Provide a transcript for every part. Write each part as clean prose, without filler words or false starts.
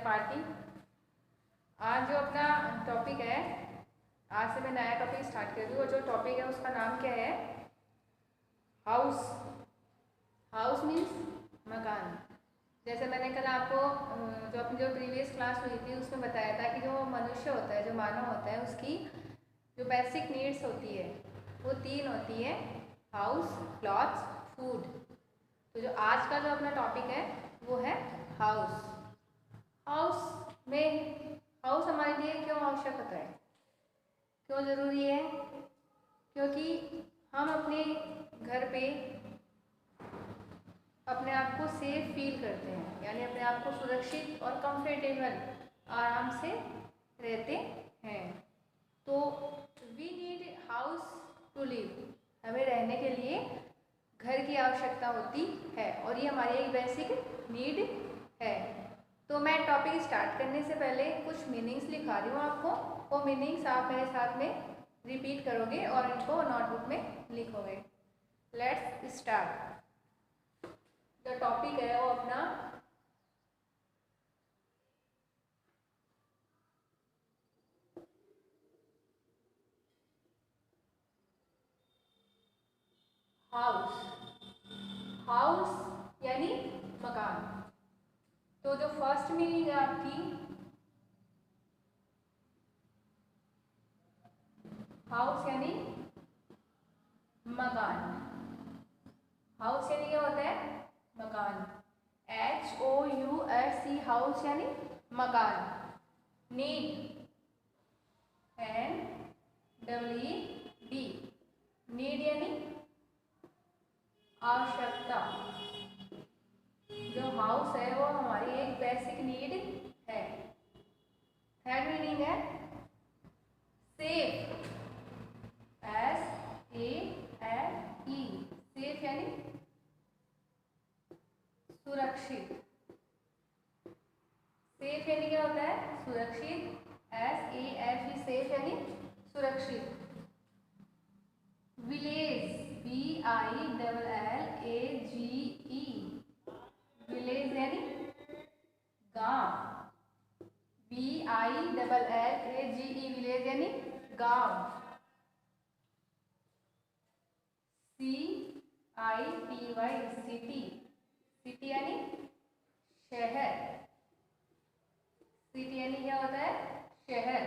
Party. आज जो अपना टॉपिक है, आज से मैं नया टॉपिक स्टार्ट कर रही हूँ और जो टॉपिक है उसका नाम क्या है? हाउस। हाउस मीन्स मकान। जैसे मैंने कल आपको जो अपनी जो प्रीवियस क्लास हुई थी उसमें बताया था कि जो मनुष्य होता है, जो मानव होता है, उसकी जो बेसिक नीड्स होती है वो 3 होती है: हाउस, क्लॉथ्स, फूड। तो जो आज का जो अपना टॉपिक है वो है हाउस। हाउस हमारे लिए क्यों आवश्यक होता है, क्यों ज़रूरी है? क्योंकि हम अपने घर पे अपने आप को सेफ फील करते हैं, यानी अपने आप को सुरक्षित और कंफर्टेबल आराम से रहते हैं। तो we need house to live. हमें रहने के लिए घर की आवश्यकता होती है और ये हमारी एक बेसिक नीड है। तो मैं टॉपिक स्टार्ट करने से पहले कुछ मीनिंग्स लिखा रही हूँ आपको। वो मीनिंग्स आप मेरे साथ में रिपीट करोगे और इनको नोटबुक में लिखोगे। Let's start. जो टॉपिक है वो अपना हाउस। हाउस यानी मकान। तो जो फर्स्ट मीनिंग है आपकी, हाउस यानी मकान। हाउस यानी क्या होता है? मकान। HOUSE, हाउस यानी मकान। नीड, NEED, नीड यानी आवश्यकता। जो हाउस है वो हमारी एक बेसिक नीड है। थर्ड मीनिंग है सेफ, SAFE, सेफ यानी सुरक्षित। सेफ यानी क्या होता है? सुरक्षित। SAFE, सेफ यानी सुरक्षित। विलेज, VILLAGE, विलेज यानी गांव। VILLAGE, विलेज यानी गांव। CITY, सिटी, सिटी यानी शहर। सिटी यानी क्या होता है? शहर।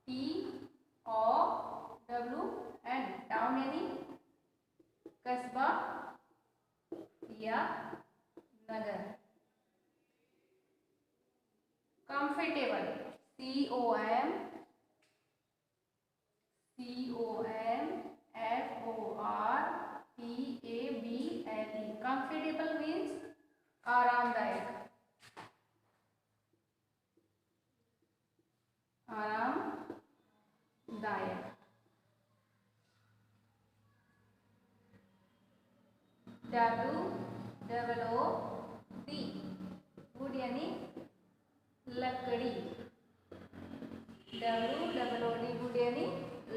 TOWN, टाउन यानी कस्बा या नगर। कंफर्टेबल, COMFORTABLE, कंफर्टेबल मीन्स आरामदायक। आरामदायक। WOOD, वुड यानी लकड़ी। WOOD, वुड यानी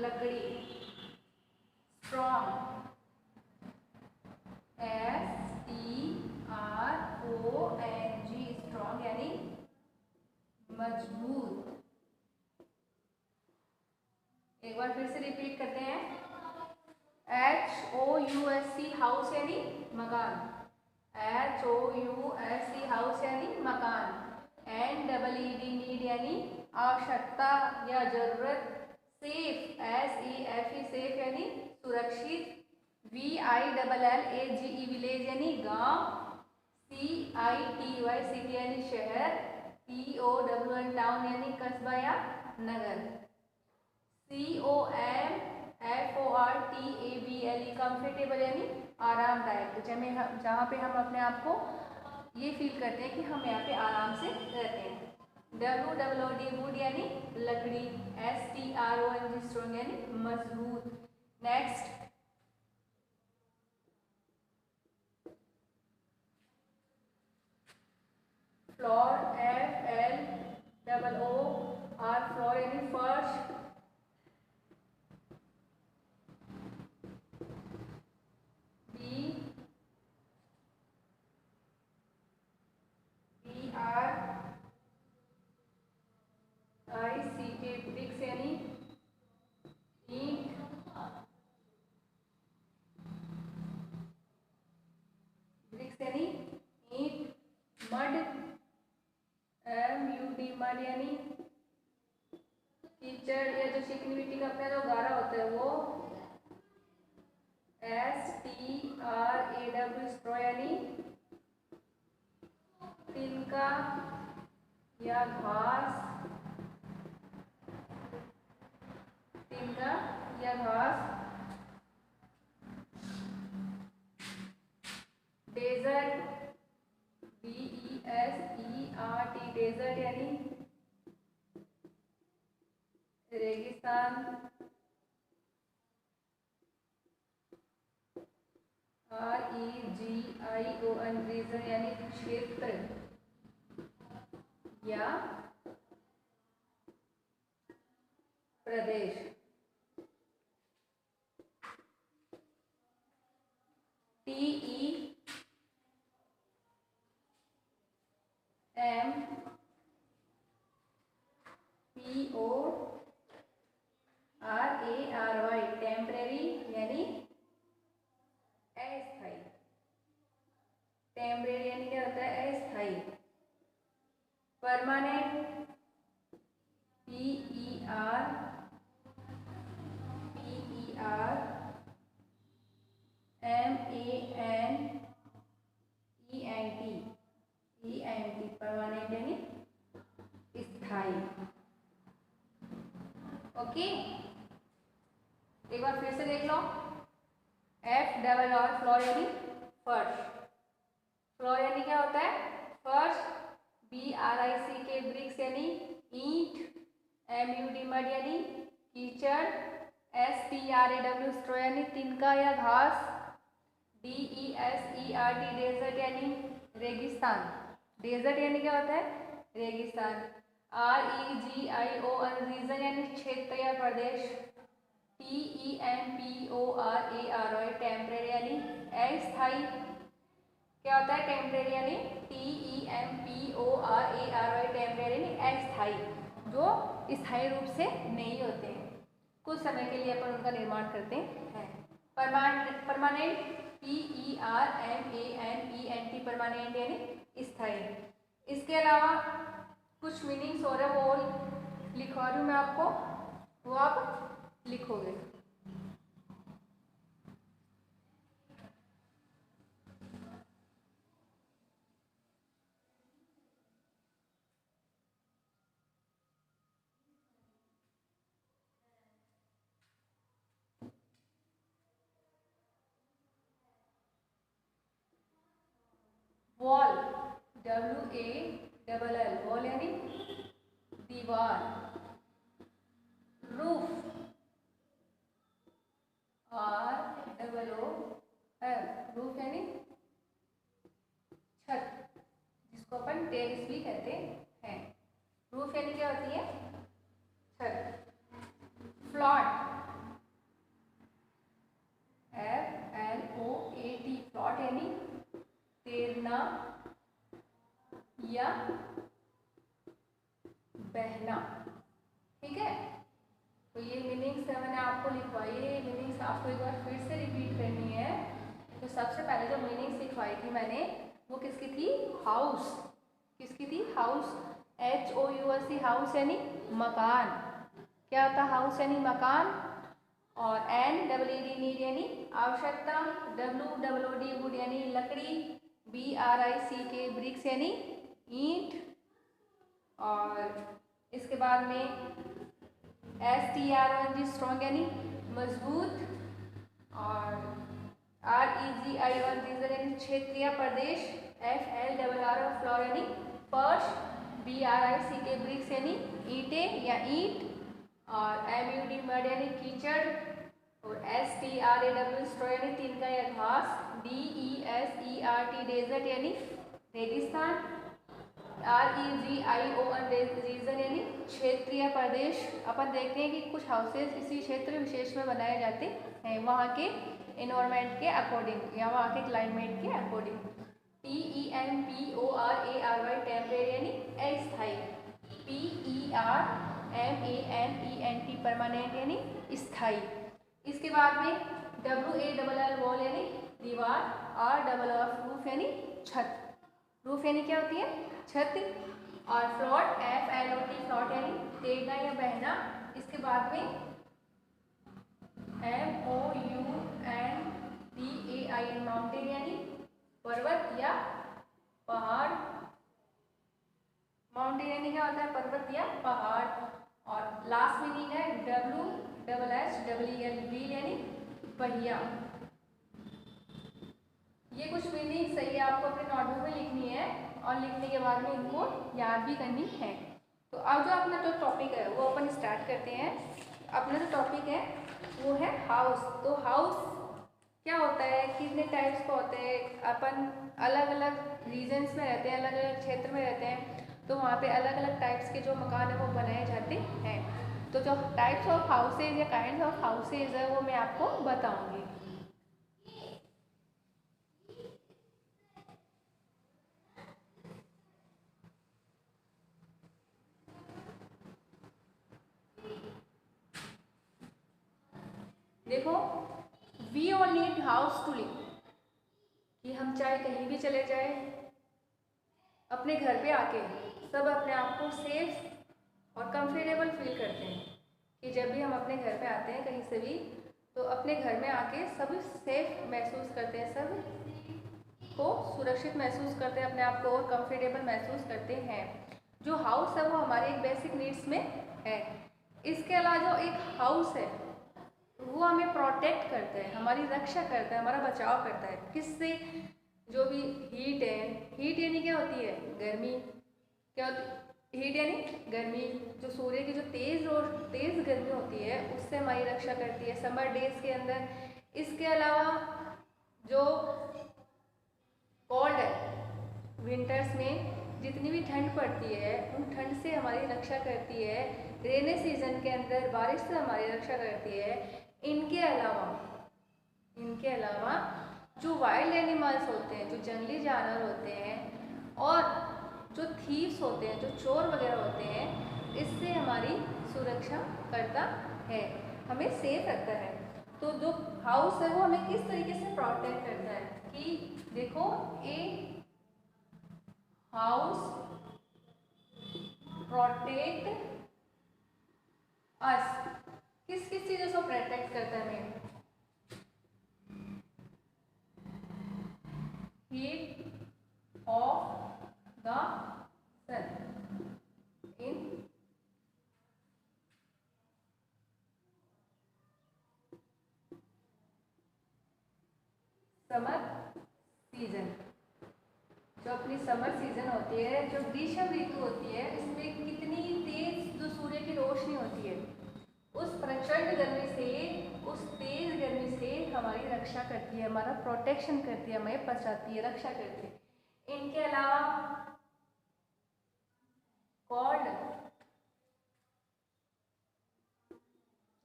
लकड़ी। स्ट्रॉन्ग, STRONG, स्ट्रॉन्ग यानी मजबूत। एक बार फिर से रिपीट करते हैं। HOUSE, हाउस यानी मकान। HOUSE, हाउस यानी मकान। NEED, नीड यानी आवश्यकता या जरूरत। सेफ, SAFE, सेफ यानी सुरक्षित। VILLAGE, विलेज यानी गांव। CITY, सिटी यानी शहर। TOWN, टाउन यानी कस्बा या नगर। COMFORTABLE, कंफर्टेबल यानी आरामदायक। तो जहाँ पे हम अपने आप को ये फील करते हैं कि हम यहाँ पे आराम से रहते हैं। WOOD, वुड यानी लकड़ी। STRONG, स्ट्रॉन्ग यानी मजबूत। नेक्स्ट, फ्लोर, FLOOR, फ्लोर यानी फर्श। स्टिग्निटी का अपना जो गारा होता है वो STRAW स्ट्रॉ यानी तिनका या घास, तिनका या घास। डेजर्ट DESERT डेजर्ट यानी रेगिस्तान। REGION रीजन यानी क्षेत्र या प्रदेश। TEMPORARY टेम्परेरी यानी अस्थायी। टेम्परेरी यानी क्या होता है? अस्थायी। परमानेंट PERMANENT परमानेंट यानी स्थायी। ओके, एक बार फिर से देख लो। FRR फ्लोर यानी फर्श। फ्लोर यानी क्या होता है? फर्श। BRIC के ब्रिक्स यानी ईंट। MUD मड यानी कीचड़। STRAW स्ट्रॉ यानी तिनका या घास। DESERT डेजर्ट यानी रेगिस्तान। डेजर्ट यानी क्या होता है? रेगिस्तान। REGION रीजन यानी क्षेत्र या प्रदेश। TEMPORARY टेम्परेरी यानी अस्थायी। क्या होता है? टेम्परेरी यानी TEMPORARY टेम्परेरी यानी अस्थायी, जो स्थायी रूप से नहीं होते हैं, कुछ समय के लिए अपन उनका निर्माण करते हैं। परमानेंट PERMANENT परमानेंट यानी स्थायी। इसके अलावा कुछ मीनिंग्स और है वो लिखवा रही हूँ मैं आपको, वो आप लिखोगे। वॉल WALL वॉल यानी दीवार। रूफ ROOF रूफ यानी छत, जिसको अपन टेरेस भी कहते हैं। रूफ यानी क्या होती है? छत। फ्लॉट FLOAT फ्लॉट यानी तैरना या बहना। ठीक है, तो ये मीनिंग्स मैंने आपको लिखवाई है। ये मीनिंग्स आपको एक बार फिर से रिपीट करनी है। तो सबसे पहले जो मीनिंग्स लिखवाई थी मैंने वो किसकी थी? हाउस। किसकी थी? हाउस। HOUSE हाउस यानी मकान। क्या होता है? हाउस यानी मकान। और NEED नीड यानी आवश्यकता। WOOD वुड यानी लकड़ी। BRIC के ब्रिक्स यानी ईंट। और इसके बाद में STRONG स्ट्रॉन्ग यानी मजबूत। और REGION रीजन यानी क्षेत्र या प्रदेश। FLRR फ्लोर यानी फर्श। BRIC के ब्रिक्स यानी ईंटें या ईंट। और MUD मड यानी कीचड़। और STRAW स्ट्रॉ यानी तिनका या घास। DESERT डेजर्ट यानी रेगिस्तान। REGION रीजन यानी क्षेत्र या प्रदेश। अपन देखते हैं कि कुछ हाउसेस इसी क्षेत्र विशेष में बनाए जाते हैं, वहाँ के एनवायरनमेंट के अकॉर्डिंग या वहाँ के क्लाइमेट के अकॉर्डिंग। TEMPORARY टेम्परेरी यानी अस्थायी। PERMANENT परमानेंट यानी स्थायी। इसके बाद में WALL वॉल यानी दीवार। RRR रूफ यानी छत। रूफ यानी क्या होती है? छत। और फ्लॉट FLOT फ्लॉट यानी तैरना या बहना। इसके बाद में MOUNTAIN, माउंटेन यानी पर्वत या पहाड़। माउंटेन यानी क्या होता है? पर्वत या पहाड़। और लास्ट मीनिंग है WHEEL, व्हील यानी पहिया। ये कुछ मीनिंग सही है, आपको अपने नोटबुक में लिखनी है और लिखने के बाद में इनको याद भी करनी है। तो अब जो अपना जो टॉपिक है वो अपन स्टार्ट करते हैं। अपना जो टॉपिक है वो है हाउस। तो हाउस क्या होता है, कितने टाइप्स का होते हैं? अपन अलग अलग रीजन्स में रहते हैं, अलग अलग क्षेत्र में रहते हैं, तो वहाँ पे अलग अलग टाइप्स के जो मकान है वो बनाए जाते हैं। तो जो टाइप्स ऑफ हाउसेज या काइंड्स ऑफ हाउसेज है वो मैं आपको बताऊंगी। देखो, we all need house to live, कि हम चाहे कहीं भी चले जाए, अपने घर पे आके सब अपने आप को सेफ और कंफर्टेबल फील करते हैं। कि जब भी हम अपने घर पे आते हैं कहीं से भी, तो अपने घर में आके सब सेफ महसूस करते हैं, सब को सुरक्षित महसूस करते हैं, अपने आप को और कंफर्टेबल महसूस करते हैं। जो हाउस है वो हमारे एक बेसिक नीड्स में है। इसके अलावा जो एक हाउस है वो हमें प्रोटेक्ट करता है, हमारी रक्षा करता है, हमारा बचाव करता है। किससे? जो भी हीट है, हीट यानी क्या होती है? गर्मी। क्या होती है? हीट यानी गर्मी। जो सूर्य की जो तेज गर्मी होती है उससे हमारी रक्षा करती है समर डेज के अंदर। इसके अलावा जो कोल्ड है, विंटर्स में जितनी भी ठंड पड़ती है उन ठंड से हमारी रक्षा करती है। रेनी सीजन के अंदर बारिश से हमारी रक्षा करती है। इनके अलावा जो वाइल्ड एनिमल्स होते हैं, जो जंगली जानवर होते हैं, और जो थीव्स होते हैं, जो चोर वगैरह होते हैं, इससे हमारी सुरक्षा करता है, हमें सेफ रखता है। तो जो हाउस है वो हमें किस तरीके से प्रोटेक्ट करता है? कि देखो, ए हाउस प्रोटेक्ट अस, किस किस चीजों से प्रोटेक्ट करता है हमें? Heat of the sun in summer season. जो अपनी समर सीजन होती है, जो ग्रीष्म ऋतु होती है, इसमें कितनी तेज जो सूर्य की रोशनी होती है, उस प्रचंड गर्मी से, उस तेज गर्मी से हमारी रक्षा करती है, हमारा प्रोटेक्शन करती है, हमें बचाती है, रक्षा करती है। इनके अलावा कोल्ड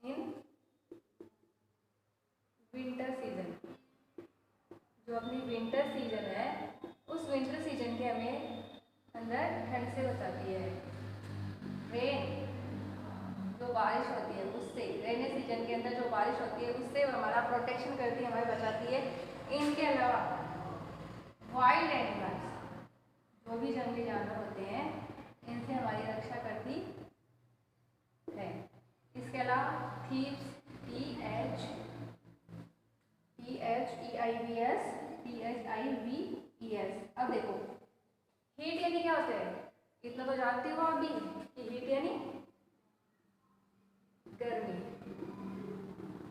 इन विंटर सीजन, जो अपनी विंटर सीजन है उस विंटर सीजन के हमें अंदर ठंड से बचाती है। रेन, जो बारिश होती है उससे, रेनी सीजन के अंदर जो बारिश होती है उससे हमारा प्रोटेक्शन करती है, हमें बचाती है। इनके अलावा वाइल्ड एनिमल्स, जो भी जंगली जानवर होते हैं, इनसे हमारी रक्षा करती है। इसके अलावा थीव्स, THEIVS। अब देखो, हीट यानी क्या होता है? इतना तो जानती हो अभी कि हीट यानी गर्मी।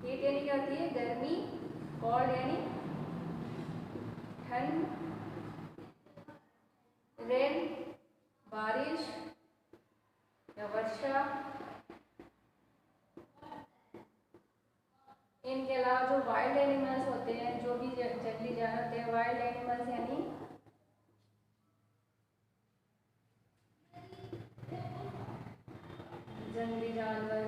हीट यानी क्या होती है? गर्मी। कोल्ड यानी ठंड। रेन, बारिश या वर्षा। इनके अलावा जो वाइल्ड एनिमल्स होते हैं, जो भी जंगली जानवर होते हैं, वाइल्ड एनिमल्स यानी जंगली जानवर।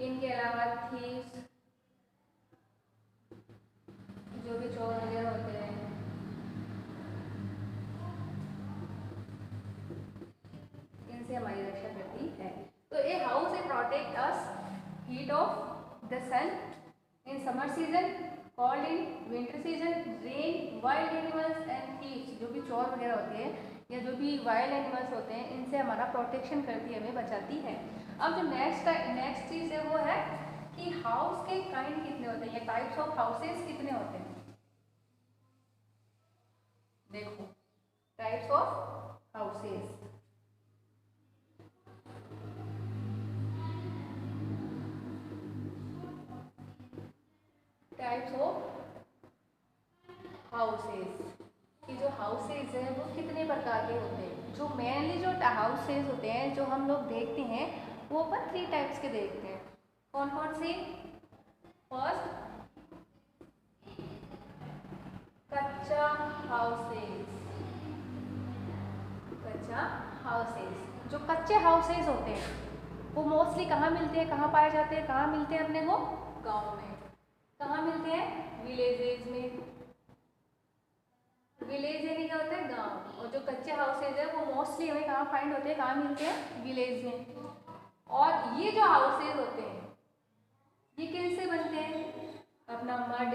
इनके अलावा थीव्स, जो भी चोर वगैरह होते हैं, इनसे हमारी रक्षा करती है। तो a house a protect us heat of the sun in summer season, cold in winter season, rain, wild animals and thieves, जो भी चोर वगैरह होते हैं, या जो भी वाइल्ड एनिमल्स होते हैं इनसे हमारा प्रोटेक्शन करती है, हमें बचाती है। अब जो नेक्स्ट चीज़ है वो है कि हाउस के काइंड कितने होते हैं या टाइप्स ऑफ हाउसेस कितने होते हैं। देखो types of houses, types of houses कि जो हाउसेज है वो कितने प्रकार के होते हैं। जो मेनली जो हाउसेज होते हैं जो हम लोग देखते हैं वो अपन 3 टाइप्स के देखते हैं। कौन कौन से? फर्स्ट कच्चा हाउसेज, कच्चा हाउसेज। जो कच्चे हाउसेज होते हैं वो मोस्टली कहाँ मिलते हैं, कहाँ पाए जाते हैं, कहाँ मिलते हैं अपने को? गाँव में। कहाँ मिलते हैं? विलेजेस में। विलेज यानी क्या होता है? गांव। और जो कच्चे हाउसेज है वो मोस्टली हमें कहाँ फाइंड होते हैं, कहाँ मिलते हैं? विलेज में। और ये जो हाउसेज होते हैं ये किससे बनते हैं? अपना मड,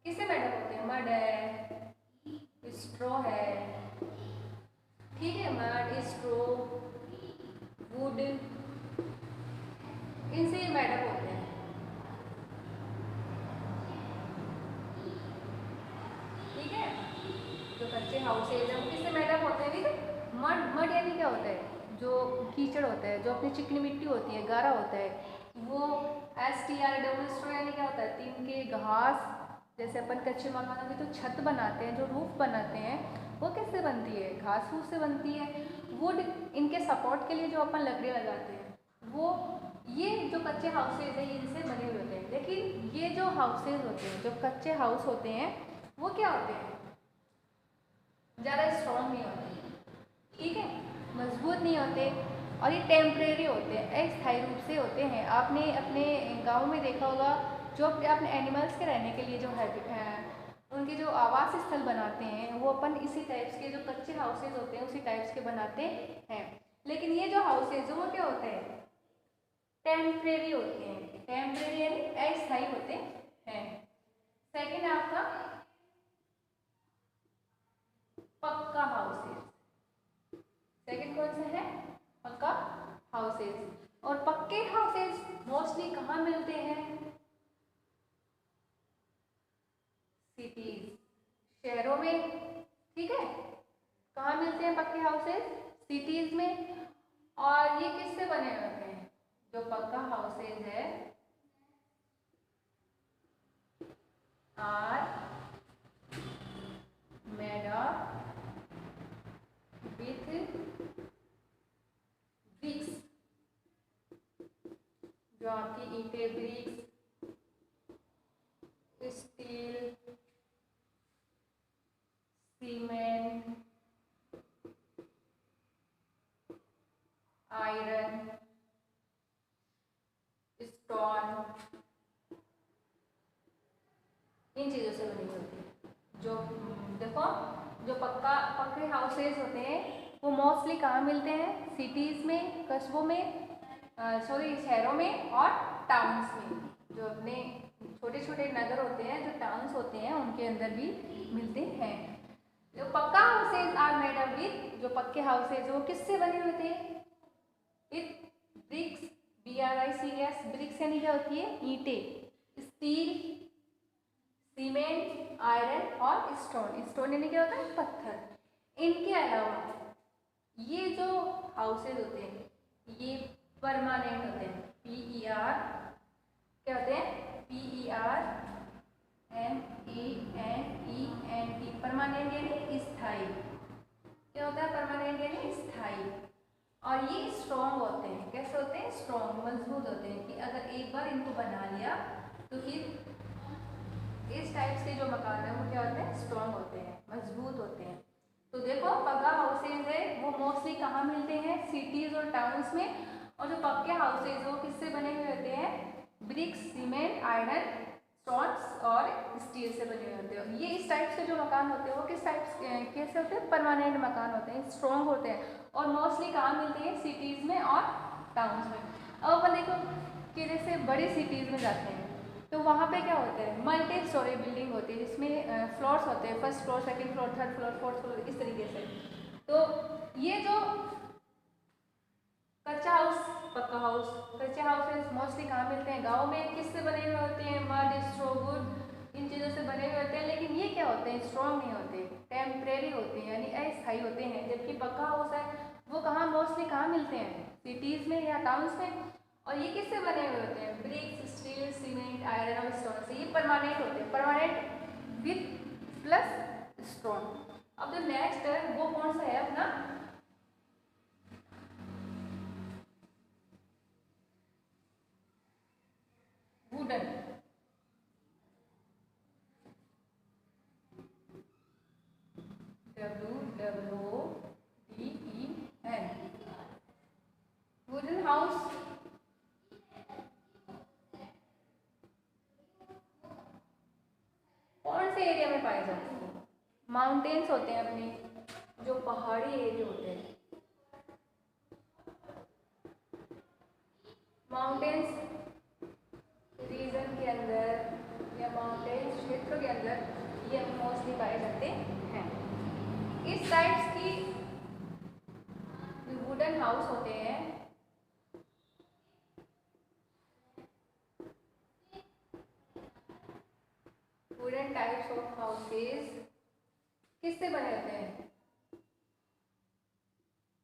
किससे मेडअप होते हैं? मड है, स्ट्रॉ है, ठीक है, मड, स्ट्रॉ, वुड, इनसे मेडअप होते हैं। ठीक है, जो कच्चे हाउसेज है वो किससे मेडअप होते हैं? ठीक है, मड यानी क्या होता है? जो कीचड़ होता है, जो अपनी चिकनी मिट्टी होती है, गारा होता है, वो STR यानी क्या होता है? तिनके, घास। जैसे अपन कच्चे मकानों की जो छत बनाते हैं, जो रूफ बनाते हैं, वो किससे बनती है? घास फूस से बनती है। वुड, इनके सपोर्ट के लिए जो अपन लकड़ियाँ लगाते हैं, वो ये जो कच्चे हाउसेज है इनसे बने हुए होते हैं। लेकिन ये जो हाउसेज होते हैं, जो कच्चे हाउस होते हैं, वो क्या होते हैं? ज़्यादा स्ट्रॉन्ग नहीं होते, ठीक है, मजबूत नहीं होते, और ये टेम्परेरी होते हैं, अस्थायी रूप से होते हैं। आपने अपने गांव में देखा होगा जो अपने एनिमल्स के रहने के लिए जो है उनके जो आवास स्थल बनाते हैं वो अपन इसी टाइप्स के, जो कच्चे हाउसेज होते हैं उसी टाइप्स के बनाते हैं। लेकिन ये जो हाउसेज वो क्या होते हैं? टेम्परेरी होते हैं। टेम्परेरी यानी अस्थायी होते हैं। सेकेंड है आपका पक्का हाउसेज। सेकेंड कौन सा है? पक्का हाउसेज। और पक्के हाउसेज मोस्टली कहाँ मिलते हैं? सिटीज, शहरों में, ठीक है। कहाँ मिलते हैं पक्के हाउसेज? सिटीज में। और ये किससे बने होते हैं? जो पक्का हाउसेज है are made of with bricks, जो आपकी ईंटें, bricks, steel, cement, iron, stone, इन चीज़ों से बनी होती है। जो देखो जो पक्के हाउसेज होते हैं वो मोस्टली कहाँ मिलते हैं? सिटीज़ में, कस्बों में, शहरों में और टाउन्स में। जो अपने छोटे छोटे नगर होते हैं, जो टाउन्स होते हैं, उनके अंदर भी मिलते हैं। जो पक्का houses are made up with, जो पक्के हाउसेज वो किससे बने हुए थे? With BRICS, BRICS। ब्रिक्स यानी क्या होती है? ईंटें, स्टील, सीमेंट, आयरन और स्टोन। स्टोन यानी क्या होता है? पत्थर। इनके अलावा ये जो हाउसेज होते हैं ये परमानेंट होते हैं। PER क्या होते हैं? PERMANENT, परमानेंट यानी स्थायी। क्या होता है? परमानेंट यानी स्थायी। और ये स्ट्रॉन्ग होते हैं। कैसे होते हैं? स्ट्रॉन्ग, मजबूत होते हैं कि अगर एक बार इनको बना लिया तो फिर इस टाइप्स के जो मकान है वो क्या होते हैं? स्ट्रॉन्ग होते हैं, मजबूत होते हैं। तो देखो पक्का हाउसेज है वो मोस्टली कहाँ मिलते हैं? सिटीज और टाउन्स में। और जो पक्के हाउसेज वो किससे बने हुए होते हैं? ब्रिक्स, सीमेंट, आयरन, स्टोन्स और स्टील से बने हुए होते हैं। ये इस टाइप से जो मकान होते हैं वो किस टाइप कैसे होते हैं? परमानेंट मकान होते हैं, स्ट्रॉन्ग होते हैं। और मोस्टली कहाँ मिलते हैं? सिटीज़ में और टाउन्स में। अब अपन देखो कि जैसे बड़ी सिटीज़ में जाते हैं तो वहाँ पे क्या होता है, मल्टी स्टोरी बिल्डिंग होती है जिसमें फ्लोर्स होते हैं, first floor, second floor, third floor, fourth floor, इस तरीके से। तो ये जो कच्चा हाउस, पक्का हाउस, कच्चे हाउसेस मोस्टली कहाँ मिलते हैं, गाँव में। किससे बने हुए होते हैं, मड, स्ट्रो, वुड, इन चीज़ों से बने हुए होते हैं। लेकिन ये क्या होते हैं, स्ट्रॉन्ग नहीं होते, टेम्परेरी होते हैं, यानी अस्थायी होते हैं। जबकि पक्का हाउस है वो कहाँ मोस्टली कहाँ मिलते हैं, सिटीज़ में या टाउन्स में। और ये किससे बने हुए होते हैं, ब्रिक्स, स्टील, सीमेंट, आयरन और स्टोन से। ये परमानेंट होते हैं, परमानेंट विथ प्लस स्टोन। अब जो नेक्स्ट है वो कौन सा है अपना, वुडन। WWODEN, wooden house. कौन से एरिया में पाए जाते हैं, माउंटेन्स होते हैं अपने, जो पहाड़ी एरिया होते हैं, माउंटेन्स रीजन के अंदर या माउंटेन्स क्षेत्र के अंदर ये मोस्टली पाए जाते हैं। इस टाइप्स की वुडन हाउस होते हैं, वुडन टाइप्स ऑफ हाउसेस किससे बने होते हैं,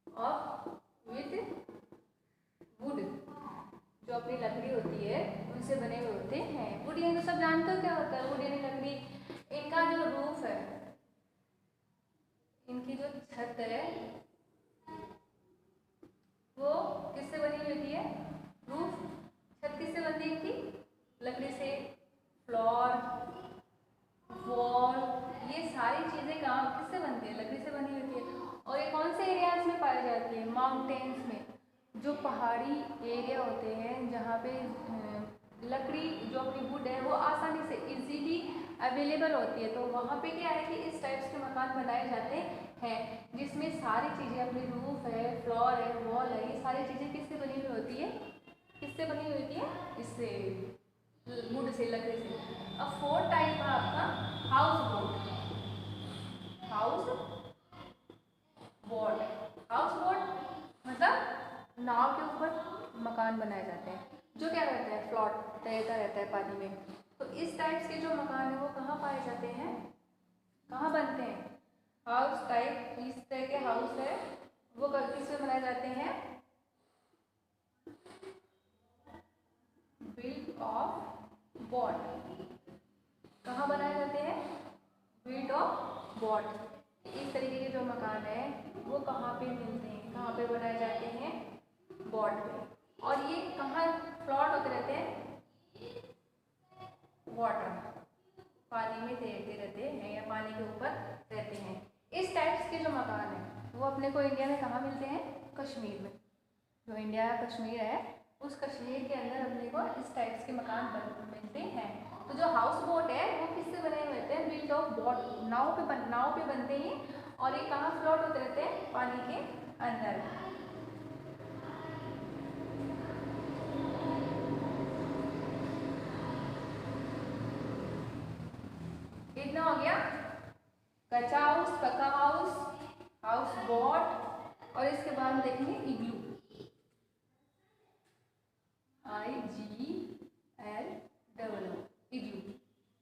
और विद वुड, जो अपनी लकड़ी होती है उनसे बने हुए होते हैं। वुड यानी तो सब जानते हो क्या होता है, वुड यानी लकड़ी। इनका जो रूफ है, इनकी जो छत है वो किससे बनी हुई होती है, रूफ, छत किससे बनती है इनकी, लकड़ी से। फ्लोर, वॉल, ये सारी चीज़ें कहाँ किससे बनती है, लकड़ी से बनी होती है। और ये कौन से एरियाज में पाई जाती है, माउंटेन्स में, जो पहाड़ी एरिया होते हैं जहाँ पे लकड़ी जो अपनी वुड है वो आसानी से इजीली अवेलेबल होती है। तो वहाँ पे क्या है कि इस टाइप्स के मकान बनाए जाते हैं जिसमें सारी चीज़ें, अपनी रूफ है, फ्लोर है, वॉल है, ये सारी चीज़ें किससे बनी हुई होती है, किससे बनी हुई होती है, इससे, वुड से, लकड़ी से। अब फोर्थ टाइप है आपका house boat, house boat. House boat मतलब नाव के ऊपर मकान बनाए जाते हैं, जो क्या रहता है, फ्लोट, तैरता रहता है पानी में। तो इस टाइप्स के जो मकान है वो कहाँ पाए जाते हैं, कहाँ बनते हैं, हाउस टाइप, इस तरह के हाउस है वो किस में बनाए जाते हैं, बिल्ट ऑफ बोट। कहाँ बनाए जाते हैं, बिल्ट ऑफ बोट। इस तरीके के जो मकान है वो कहाँ पे मिलते हैं, कहाँ पे बनाए जाते हैं, बोट पे। और ये कहाँ प्लॉट होते रहते हैं, वाटर, पानी में तैरते रहते हैं या पानी के ऊपर रहते हैं। इस टाइप्स के जो मकान है वो अपने को इंडिया में कहाँ मिलते हैं, कश्मीर में। जो इंडिया का कश्मीर है उस कश्मीर के अंदर अपने को इस टाइप्स के मकान मिलते हैं। तो जो हाउस बोट है वो किससे बने हुए होते हैं, बिल्ट ऑफ बोट, नाव पे बनते हैं। और ये कहाँ फ्लोट होते रहते हैं, पानी के अंदर। कितना हो गया, कच्चा हाउस, पक्का हाउस, हाउस बोट, और इसके बाद देखेंगे इग्लू, IGLOO, इग्लू।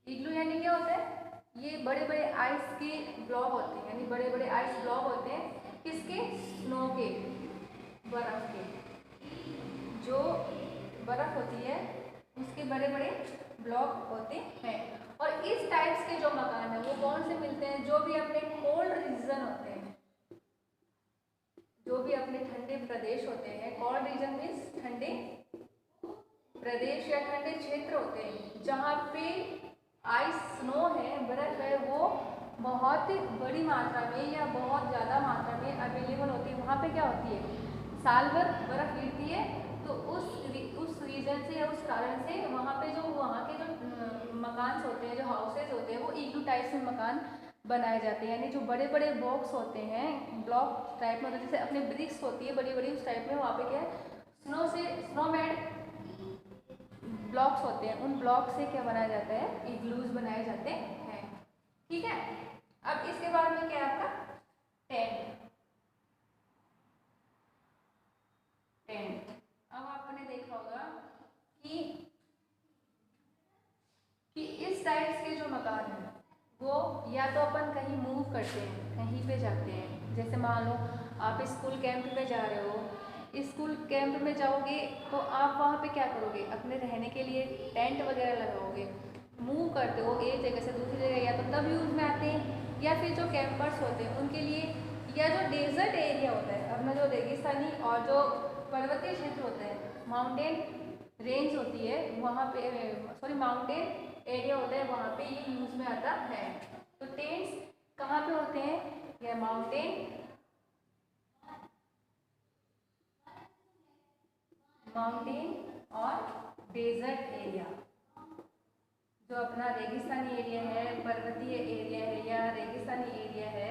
इग्लू यानी क्या होता है, ये बड़े बड़े आइस के ब्लॉक होते हैं, यानी बड़े बड़े आइस ब्लॉक होते हैं, किसके, स्नो के, बर्फ के। जो बर्फ होती है उसके बड़े बड़े ब्लॉक होते हैं। और इस टाइप्स के जो मकान है वो कौन से मिलते हैं, जो भी अपने कोल्ड रीजन होते हैं, जो भी अपने ठंडे प्रदेश होते हैं। कोल्ड रीजन मीन्स ठंडे प्रदेश या ठंडे क्षेत्र होते हैं जहाँ पे आइस, स्नो है, बर्फ है, वो बहुत बड़ी मात्रा में या बहुत ज़्यादा मात्रा में अवेलेबल होती है। वहाँ पे क्या होती है, साल भर बर्फ गिरती है। तो उस रीजन से या उस कारण से वहाँ पे जो वहाँ के जो मकान होते हैं, जो हाउसेज होते हैं, वो इग्लू टाइप में मकान बनाए जाते हैं। यानी जो बड़े बड़े बॉक्स होते हैं, ब्लॉक टाइप में, जैसे अपने ब्रिक्स होती है बड़ी बड़ी, उस टाइप में वहाँ पे क्या है, स्नो से, स्नोमेड ब्लॉक्स होते हैं, उन ब्लॉक से क्या बनाया जाता है, इग्लूज बनाए जाते हैं। ठीक है, अब इसके बाद में क्या है आपका टेंट। टेंट, अब आपने देखा होगा कि इस टाइप्स के जो मकान हैं वो या तो अपन कहीं मूव करते हैं, कहीं पे जाते हैं, जैसे मान लो आप स्कूल कैंप में जा रहे हो, स्कूल कैंप में जाओगे तो आप वहाँ पे क्या करोगे, अपने रहने के लिए टेंट वगैरह लगाओगे, मूव करते हो एक जगह से दूसरी जगह, या तो तब यूज़ में आते हैं, या फिर जो कैंपर्स होते हैं उनके लिए, या जो डेजर्ट एरिया होता है अपना, जो रेगिस्तानी और जो पर्वतीय क्षेत्र होता है, माउंटेन रेंज होती है वहाँ पे, सॉरी माउंटेन एरिया होता है, वहाँ पे ये यूज में आता है। तो टेंट्स कहाँ पे होते हैं, या माउंटेन और डेजर्ट एरिया, जो अपना रेगिस्तानी एरिया है, पर्वतीय एरिया है या रेगिस्तानी एरिया है,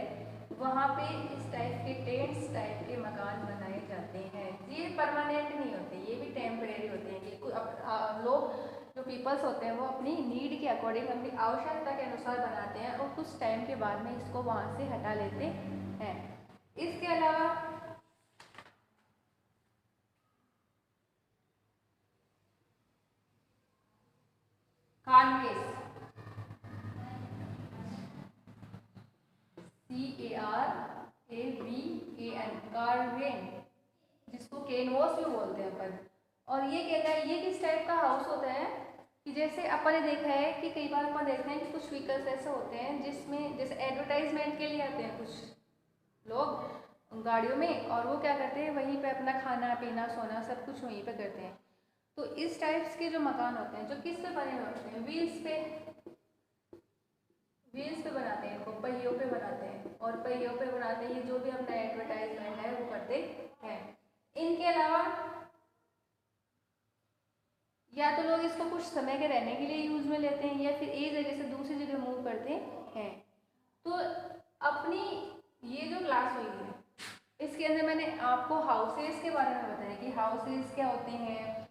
वहाँ पे इस टाइप के टेंट्स टाइप के मकान बनाए जाते हैं। ये परमानेंट नहीं होते, ये भी टेम्परेरी होते हैं। ये लोग जो पीपल्स होते हैं वो अपनी नीड के अकॉर्डिंग, अपनी आवश्यकता के अनुसार बनाते हैं और कुछ टाइम के बाद में इसको वहाँ से हटा लेते हैं। इसके अलावा कानवेस, CARAVAN, कार्वेन, जिसको कैनवस भी बोलते हैं अपन। और ये कहता है, ये किस टाइप का हाउस होता है कि जैसे अपन ने देखा है कि कई बार अपन देखते हैं कि कुछ व्हीकल्स ऐसे होते हैं जिसमें जैसे एडवर्टाइजमेंट के लिए आते हैं कुछ लोग गाड़ियों में, और वो क्या करते हैं वहीं पे अपना खाना पीना सोना सब कुछ वहीं पे करते हैं। तो इस टाइप्स के जो मकान होते हैं जो किस पे बने हुए होते हैं, व्हील्स पे बनाते हैं, इनको पहियों पे बनाते हैं, और पहियों पे बनाते हैं जो भी अपना एडवर्टाइजमेंट है वो करते हैं। इनके अलावा या तो लोग इसको कुछ समय के रहने के लिए यूज में लेते हैं, या फिर एक जगह से दूसरी जगह मूव करते हैं। तो अपनी ये जो क्लास हुई है इसके अंदर मैंने आपको हाउसेस के बारे में बताया कि हाउसेस क्या होते हैं।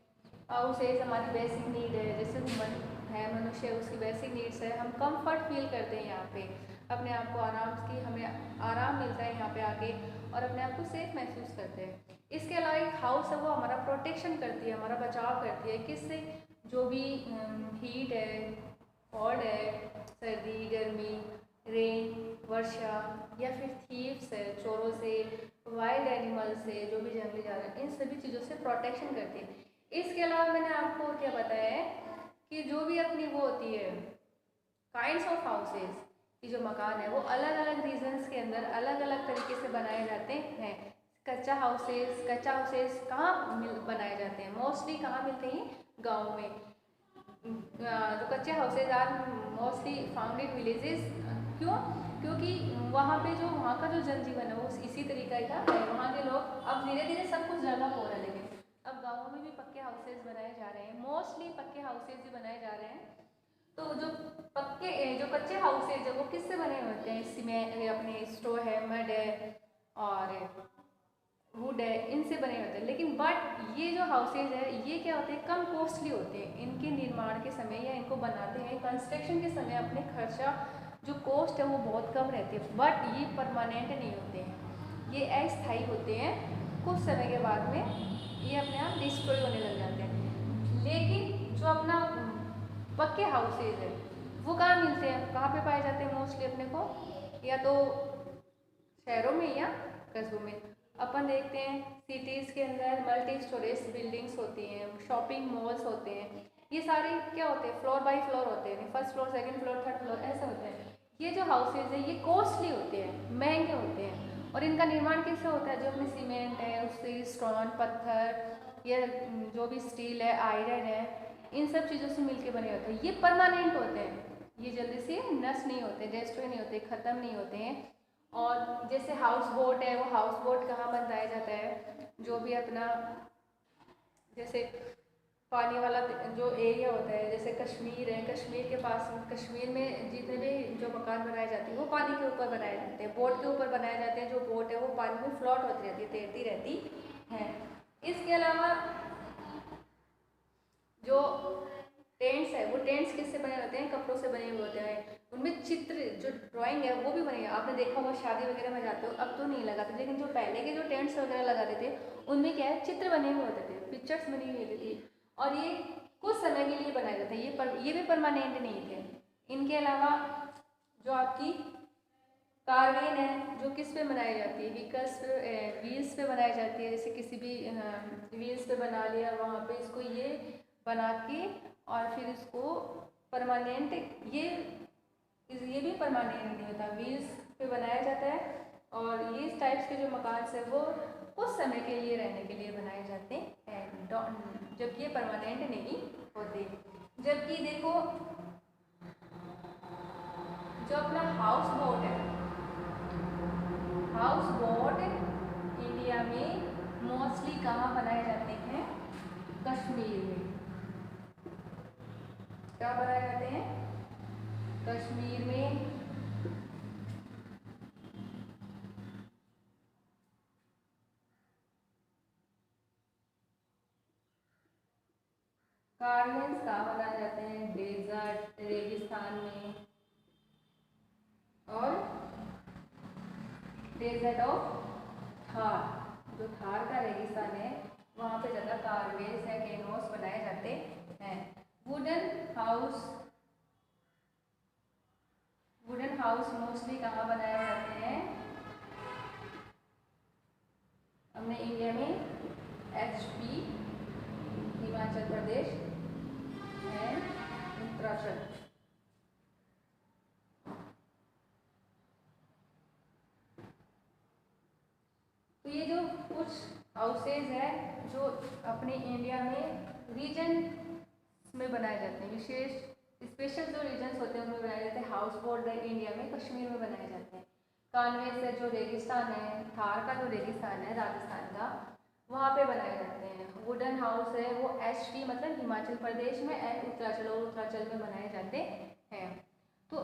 हाउसेस हमारी बेसिक नीड है, जैसे ह्यूमन है, मनुष्य उसकी बेसिक नीड्स है, हम कंफर्ट फील करते हैं यहाँ पे, अपने आप को आराम की, हमें आराम मिलता है यहाँ पे आके, और अपने आप को सेफ महसूस करते हैं। इसके अलावा एक हाउस है वो हमारा प्रोटेक्शन करती है, हमारा बचाव करती है, किससे, जो भी हीट है, फॉल्ट है, सर्दी गर्मी, रेन वर्षा, या फिर थीव्स है, चोरों से, वाइल्ड एनिमल से, जो भी जंगली जानवर, इन सभी चीज़ों से प्रोटेक्शन करती है। इसके अलावा मैंने आपको क्या बताया है कि जो भी अपनी वो होती है काइंड्स ऑफ हाउसेस की जो मकान है वो अलग अलग रीजन्स के अंदर अलग अलग तरीके से बनाए जाते हैं। कच्चा हाउसेस कहाँ बनाए जाते हैं, मोस्टली कहाँ मिलते हैं, गाँव में। जो कच्चे houses are mostly found in villages. क्यों? क्योंकि वहाँ पे जो वहाँ का जो जनजीवन है वो इसी तरीके का है। वहाँ के लोग अब धीरे धीरे सब कुछ डेवलप हो रहा है, लेकिन अब गाँवों में भी पक्के हाउसेज बनाए जा रहे हैं, मोस्टली पक्के हाउसेज ही बनाए जा रहे हैं। तो जो कच्चे हाउसेज है वो किससे बने होते हैं, सीमेंट, अपने स्टो है, मड है और वुड है, इनसे बने होते हैं। लेकिन बट ये जो हाउसेज है ये क्या होते हैं, कम कॉस्टली होते हैं। इनके निर्माण के समय या इनको बनाते हैं कंस्ट्रक्शन के समय अपने खर्चा जो कॉस्ट है वो बहुत कम रहती है, बट ये परमानेंट नहीं होते हैं, ये अस्थायी होते हैं। कुछ समय के बाद में ये अपने आप डिस्ट्रॉय होने लग जाते हैं। लेकिन जो अपना पक्के हाउसेज है वो कहाँ मिलते हैं, कहाँ पे पाए जाते हैं मोस्टली अपने को, या तो शहरों में या कस्बों में। अपन देखते हैं सिटीज़ के अंदर मल्टी स्टोरेज बिल्डिंग्स होती हैं, शॉपिंग मॉल्स होते हैं, ये सारे क्या होते हैं, फ्लोर बाय फ्लोर होते हैं, first floor second floor third floor ऐसे होते हैं। ये जो हाउसेज है ये कॉस्टली होते हैं, महंगे होते हैं, और इनका निर्माण कैसे होता है, जो अपने सीमेंट है उससे स्टोन पत्थर या जो भी स्टील है आयरन है इन सब चीज़ों से मिलके बने होते हैं। ये परमानेंट होते हैं, ये जल्दी से नष्ट नहीं होते, डिस्ट्रॉय नहीं होते, ख़त्म नहीं होते हैं। और जैसे हाउस बोट है, वो हाउस बोट कहाँ बनाया जाता है, जो भी अपना जैसे पानी वाला जो एरिया होता है, जैसे कश्मीर है, कश्मीर के पास, कश्मीर में जितने भी जो मकान बनाए जाते हैं वो पानी के ऊपर बनाए जाते हैं, बोट के ऊपर बनाए जाते हैं। जो बोट है वो पानी में फ्लोट होती रहती है, तैरती रहती है। इसके अलावा जो टेंट्स है, वो टेंट्स किससे बने होते हैं? कपड़ों से बने हुए होते हैं। उनमें चित्र जो ड्राइंग है वो भी बनेगा। आपने देखा होगा शादी वगैरह में जाते हो, अब तो नहीं लगाते, लेकिन जो पहले के जो टेंट्स वगैरह लगाते थे उनमें क्या है, चित्र बने हुए होते थे, पिक्चर्स बनी हुई होती थी। और ये कुछ समय के लिए बनाए जाते हैं, ये भी परमानेंट नहीं थे। इनके अलावा जो आपकी कार्वेन है, जो किस पे बनाई जाती है? व्हीकल्स पे, व्हील्स पे बनाई जाती है। जैसे किसी भी व्हील्स पे बना लिया, वहाँ पे इसको ये बना के और फिर इसको परमानेंट, ये भी परमानेंट नहीं होता, व्हील्स पे बनाया जाता है। और ये इस टाइप्स के जो मकान है वो कुछ समय के लिए रहने के लिए बनाए जाते हैं, जबकि ये परमानेंट नहीं होते। जबकि देखो, जो अपना हाउस बोट है, हाउस बोट इंडिया में मोस्टली कहाँ बनाए जाते हैं? कश्मीर में। कहाँ बनाए जाते हैं? कश्मीर में। गार्डन्स कहाँ बनाए जाते हैं? डेजर्ट, रेगिस्तान में। और डेजर्ट ऑफ थार, जो थार का रेगिस्तान है वहाँ पे ज़्यादा कारवेज या कैनोस बनाए जाते हैं। Wooden house, wooden house mostly कहाँ बनाए जाते हैं? हमने इंडिया में HP, हिमाचल प्रदेश एंड उत्तराखंड। तो ये जो कुछ हाउसेज है जो अपने इंडिया में रीजन में बनाए जाते हैं, विशेष स्पेशल जो रीजन्स होते हैं उनमें बनाए जाते हैं। हाउस बोट इंडिया में कश्मीर में बनाए जाते हैं। कानवेस है जो रेगिस्तान है, थार का जो रेगिस्तान है राजस्थान का, वहाँ पे बनाए जाते हैं। वुडन हाउस है वो HP मतलब हिमाचल प्रदेश में एंड उत्तराखंड और उत्तराखंड में बनाए जाते हैं। तो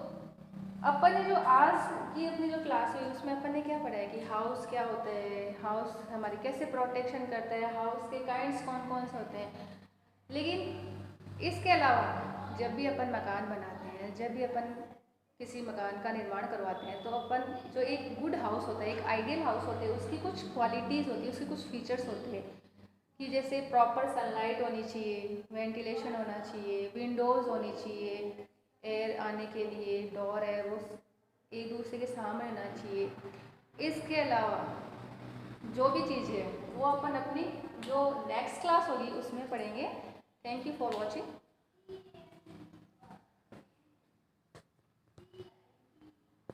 अपन ने जो आज की अपनी जो क्लास हुई उसमें अपन ने क्या पढ़ा है कि हाउस क्या होता है, हाउस हमारी कैसे प्रोटेक्शन करता है, हाउस के काइंड्स कौन कौन से होते हैं। लेकिन इसके अलावा जब भी अपन मकान बनाते हैं, जब भी अपन किसी मकान का निर्माण करवाते हैं, तो अपन जो एक गुड हाउस होता है, एक आइडियल हाउस होता है, उसकी कुछ क्वालिटीज़ होती है, उसके कुछ फीचर्स होते हैं कि जैसे प्रॉपर सनलाइट होनी चाहिए, वेंटिलेशन होना चाहिए, विंडोज़ होनी चाहिए, एयर आने के लिए डोर है वो एक दूसरे के सामने होना चाहिए। इसके अलावा जो भी चीज़ है वो अपन अपनी जो नेक्स्ट क्लास होगी उसमें पढ़ेंगे। Thank you for watching.